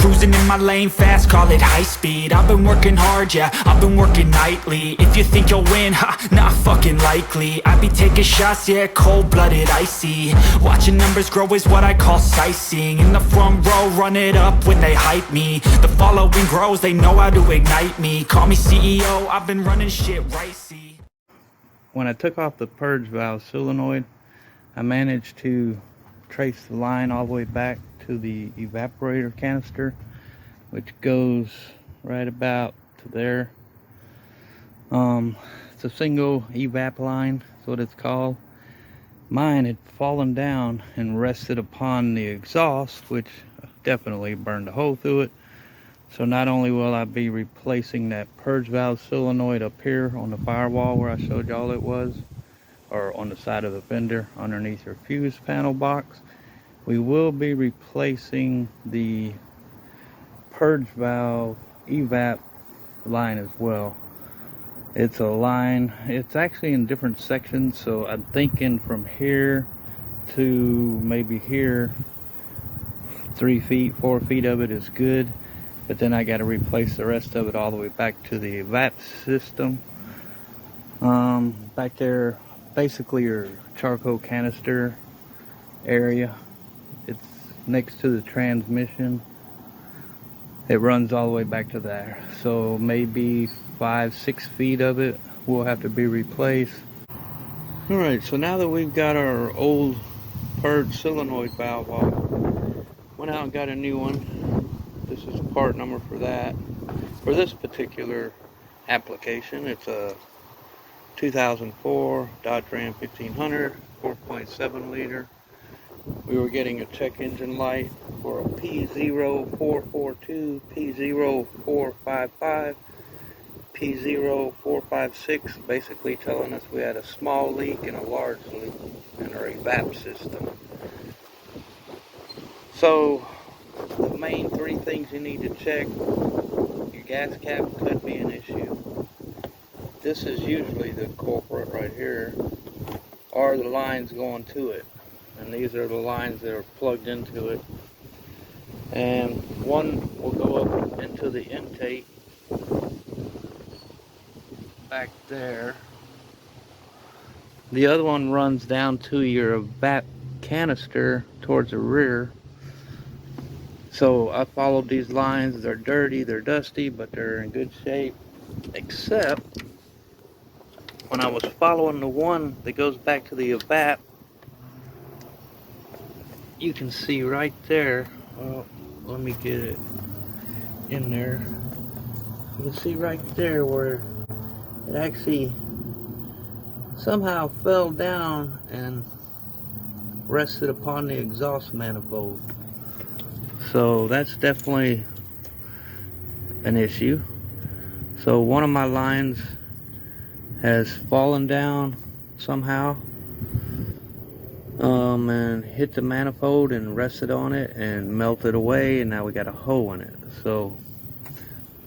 cruising in my lane fast, call it high speed. I've been working hard, yeah, I've been working nightly. If you think you'll win, ha, not fucking likely. I be taking shots, yeah, cold-blooded, icy. Watching numbers grow is what I call sightseeing. In the front row, run it up when they hype me. The following grows, they know how to ignite me. Call me CEO, I've been running shit right, see. When I took off the purge valve solenoid, I managed to trace the line all the way back to the evaporator canister, which goes right about to there. It's a single evap line, that's what it's called. Mine had fallen down and rested upon the exhaust, which definitely burned a hole through it. So not only will I be replacing that purge valve solenoid up here on the firewall where I showed y'all it was, or on the side of the fender underneath your fuse panel box, we will be replacing the purge valve evap line as well. It's a line, it's actually in different sections, so I'm thinking from here to maybe here, 3 feet, 4 feet of it is good, but then I got to replace the rest of it all the way back to the evap system. Back there, basically your charcoal canister area, it's next to the transmission. It runs all the way back to there, so maybe 5-6 feet of it will have to be replaced. Alright, so now that we've got our old purge solenoid valve off, went out and got a new one. This is the part number for that. For this particular application, it's a 2004 Dodge Ram 1500, 4.7 liter. We were getting a check engine light for a P0442, P0455, P0456, basically telling us we had a small leak and a large leak in our evap system. So the main three things you need to check: your gas cap could be an issue. This is usually the culprit right here, or the lines going to it. And these are the lines that are plugged into it. And one will go up into the intake back there. The other one runs down to your evap canister towards the rear. So I followed these lines. They're dirty, they're dusty, but they're in good shape. Except when I was following the one that goes back to the evap, you can see right there, well, let me get it in there. You can see right there where it actually somehow fell down and rested upon the exhaust manifold. So that's definitely an issue. So one of my lines has fallen down somehow, and hit the manifold and rested on it and melted away, and now we got a hole in it. So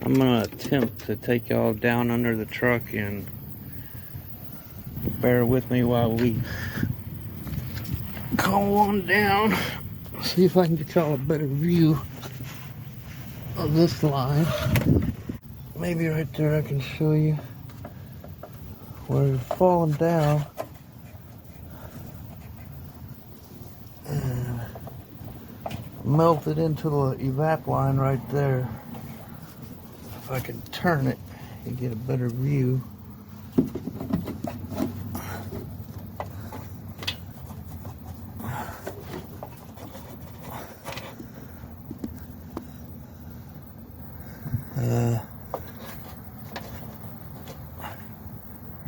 I'm gonna attempt to take y'all down under the truck, and bear with me while we go on down. See if I can get y'all a better view of this line. Maybe right there I can show you where it's falling down and melted into the evap line right there. If I can turn it and get a better view.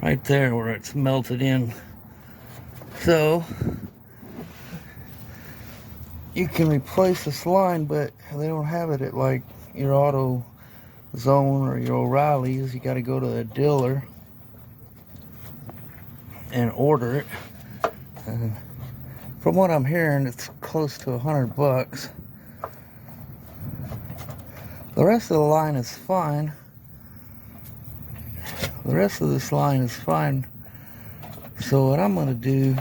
Right there where it's melted in. So you can replace this line, but they don't have it at like your Auto Zone or your O'Reilly's. You got to go to a dealer and order it. And from what I'm hearing, it's close to $100. The rest of the line is fine. The rest of this line is fine. So what I'm going to do,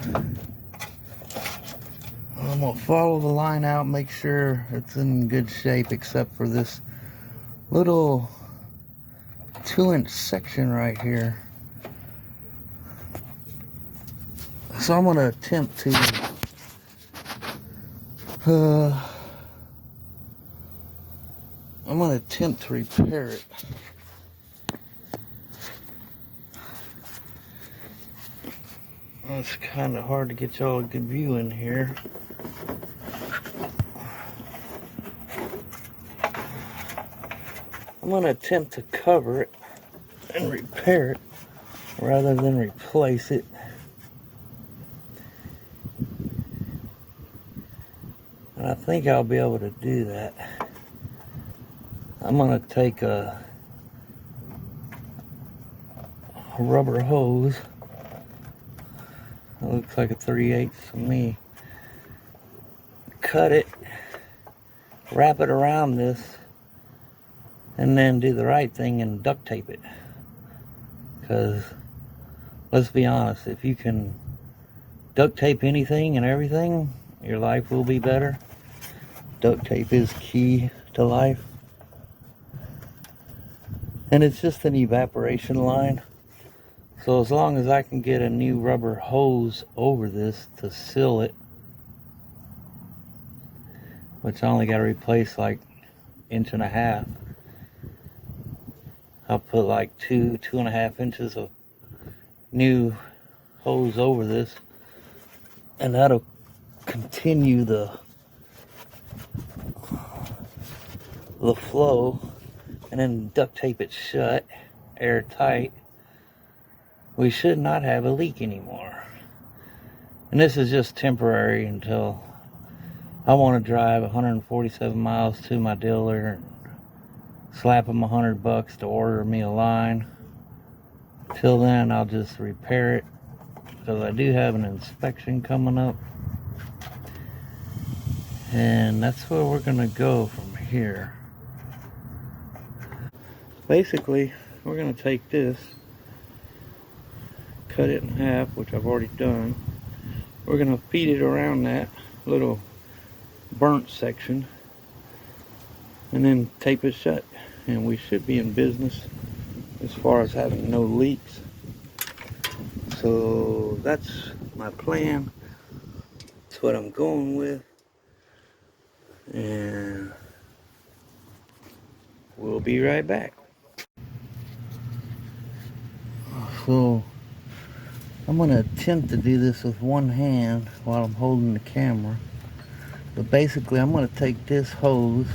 I'm gonna follow the line out, make sure it's in good shape except for this little 2-inch section right here. So I'm gonna attempt to repair it. It's kind of hard to get y'all a good view in here. I'm going to attempt to cover it and repair it rather than replace it. And I think I'll be able to do that. I'm going to take a rubber hose. It looks like a 3/8 to me. Cut it, wrap it around this, and then do the right thing and duct tape it. Because let's be honest, if you can duct tape anything and everything, your life will be better. Duct tape is key to life. And it's just an evaporation line. So as long as I can get a new rubber hose over this to seal it, which I only got to replace like 1.5 inches. I'll put like 2.5 inches of new hose over this, and that'll continue the flow, and then duct tape it shut, airtight. We should not have a leak anymore. And this is just temporary until I want to drive 147 miles to my dealer and slap them $100 to order me a line. Till then, I'll just repair it, because I do have an inspection coming up. And that's where we're going to go from here. Basically, we're going to take this, cut it in half, which I've already done. We're going to feed it around that little burnt section and then tape it shut, and we should be in business as far as having no leaks. So that's my plan. That's what I'm going with, and we'll be right back. So I'm going to attempt to do this with one hand while I'm holding the camera. But basically, I'm going to take this hose,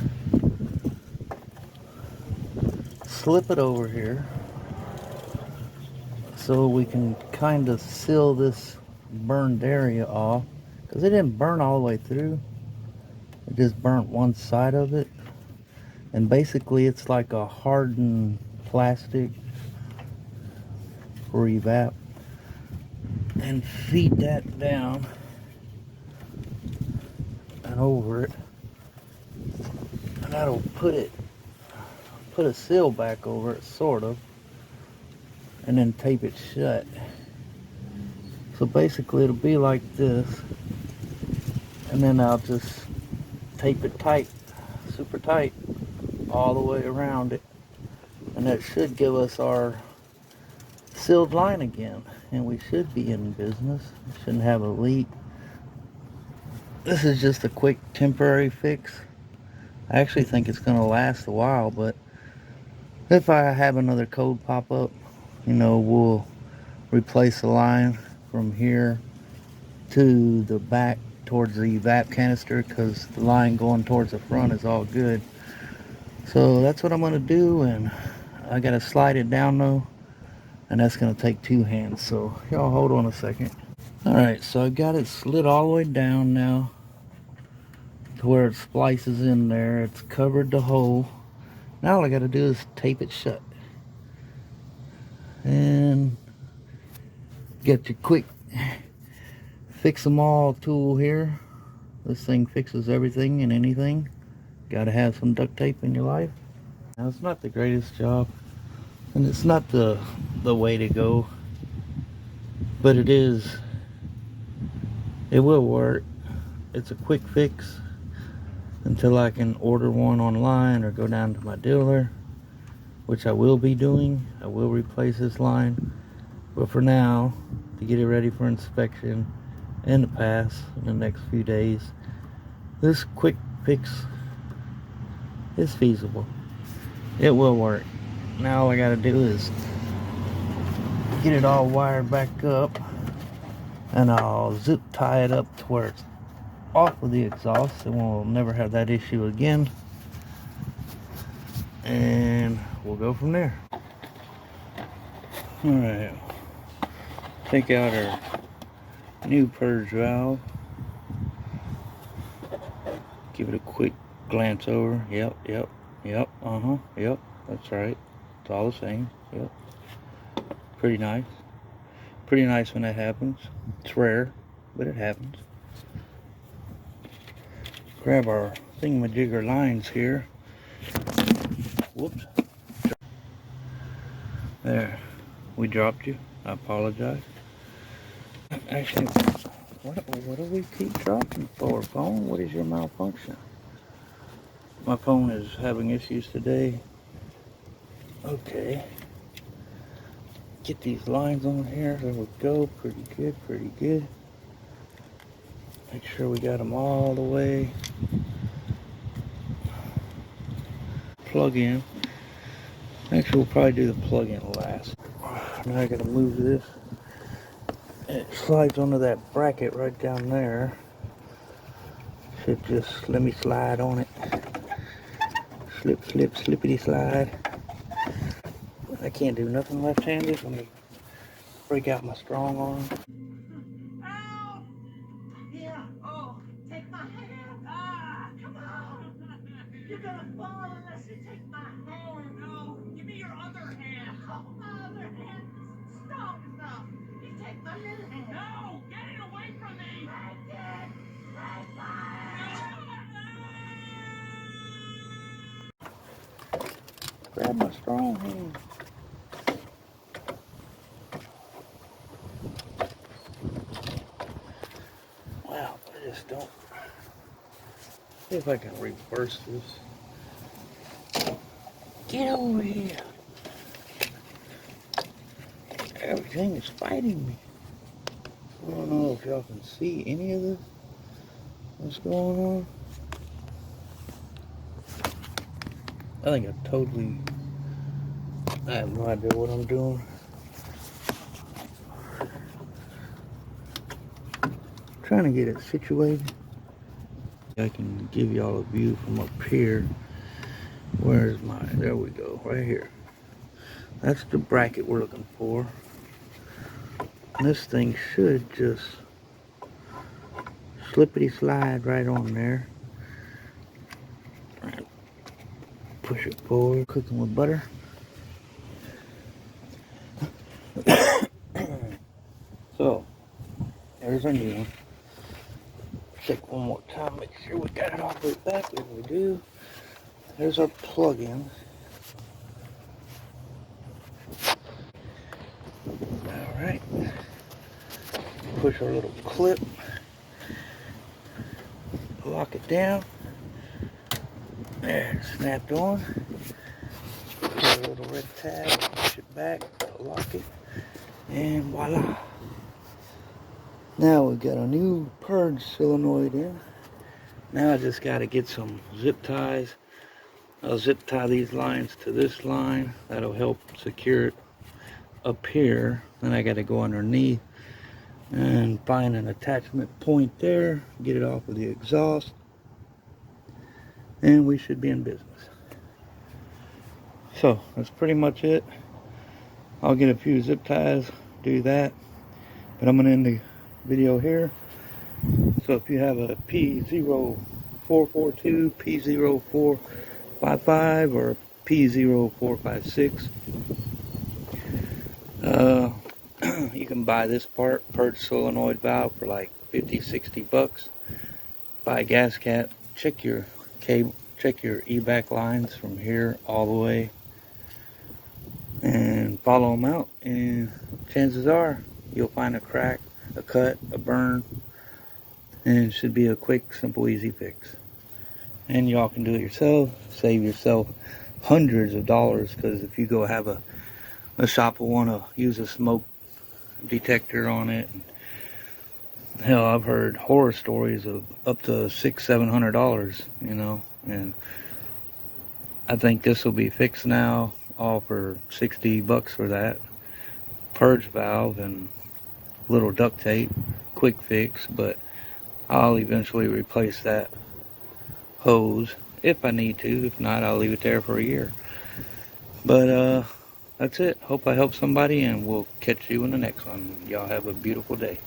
slip it over here, so we can kind of seal this burned area off. Because it didn't burn all the way through. It just burnt one side of it. And basically, it's like a hardened plastic for evap. And feed that down and over it, and that'll put a seal back over it, sort of, and then tape it shut. So basically it'll be like this, and then I'll just tape it tight, super tight, all the way around it, and that should give us our sealed line again, and we should be in business. Shouldn't have a leak. This is just a quick temporary fix. I actually think it's going to last a while, but if I have another code pop up, you know, we'll replace the line from here to the back towards the evap canister, because the line going towards the front is all good. So that's what I'm going to do, and I got to slide it down though, and that's going to take 2 hands. So y'all hold on a second. Alright, so I got it slid all the way down now to where it splices in there. It's covered the hole. Now all I got to do is tape it shut. And get your quick fix them all tool here. This thing fixes everything and anything. Got to have some duct tape in your life. Now it's not the greatest job, and it's not the way to go, but it will work it's a quick fix until I can order one online or go down to my dealer, which I will be doing. I will replace this line, but for now, to get it ready for inspection and to pass in the next few days, this quick fix is feasible. It will work. Now all I gotta do is get it all wired back up, and I'll zip tie it up to where it's off of the exhaust, and we'll never have that issue again, and we'll go from there. Alright, take out our new purge valve, give it a quick glance over. Yep, that's right, it's all the same. Yep, pretty nice when that happens. It's rare, but it happens. Grab our thingamajigger lines here. Whoops. There, we dropped you. I apologize. Actually, what do we keep dropping for, phone? What is your malfunction? My phone is having issues today. Okay. Get these lines on here. There we go. Pretty good. Make sure we got them all the way. Plug in. Actually, we'll probably do the plug in last. Now I gotta move this. It slides onto that bracket right down there. Should just let me slide on it. Slip, slippity slide. I can't do nothing left-handed. Let me break out my strong arm. Ow! Yeah, oh, take my hand. Ah, come on. You're gonna fall unless you take my hand. No, give me your other hand. Oh, my other hand is strong enough. You take my little hand. No, get it away from me. Take it. Take my Grab my strong hand. Wow, I just don't. See if I can reverse this. Get over here. Everything is fighting me. I don't know if y'all can see any of this. What's going on? I think I have no idea what I'm doing. Trying to get it situated. I can give y'all a view from up here. Where's mine? There we go, right here. That's the bracket we're looking for. And this thing should just slippity slide right on there. Push it forward. Cooking with butter. So, there's our new one. Check one more time, make sure we got it all the way back. If we do, there's our plug-in. Alright. Push our little clip. Lock it down. There, it's snapped on. Put a little red tab, push it back, lock it, and voila. Now we've got a new purge solenoid in. Now I just got to get some zip ties. I'll zip tie these lines to this line. That'll help secure it up here. Then I got to go underneath and find an attachment point there. Get it off of the exhaust. And we should be in business. So that's pretty much it. I'll get a few zip ties, do that. But I'm going to end the video here. So if you have a P0442, P0455, or P0456, you can buy this part, purge solenoid valve, for like 50-60 bucks. Buy a gas cap, check your cable, check your Evap lines from here all the way, and follow them out, and chances are you'll find a crack, a cut, a burn, And it should be a quick, simple, easy fix. And y'all can do it yourself, save yourself hundreds of dollars, because if you go have a shop will want to use a smoke detector on it. Hell, I've heard horror stories of up to $600-700, you know, and I think this will be fixed now, all for $60 for that. Purge valve and little duct tape, quick fix, but I'll eventually replace that hose if I need to. If not, I'll leave it there for a year. But that's it. Hope I helped somebody, and we'll catch you in the next one. Y'all have a beautiful day.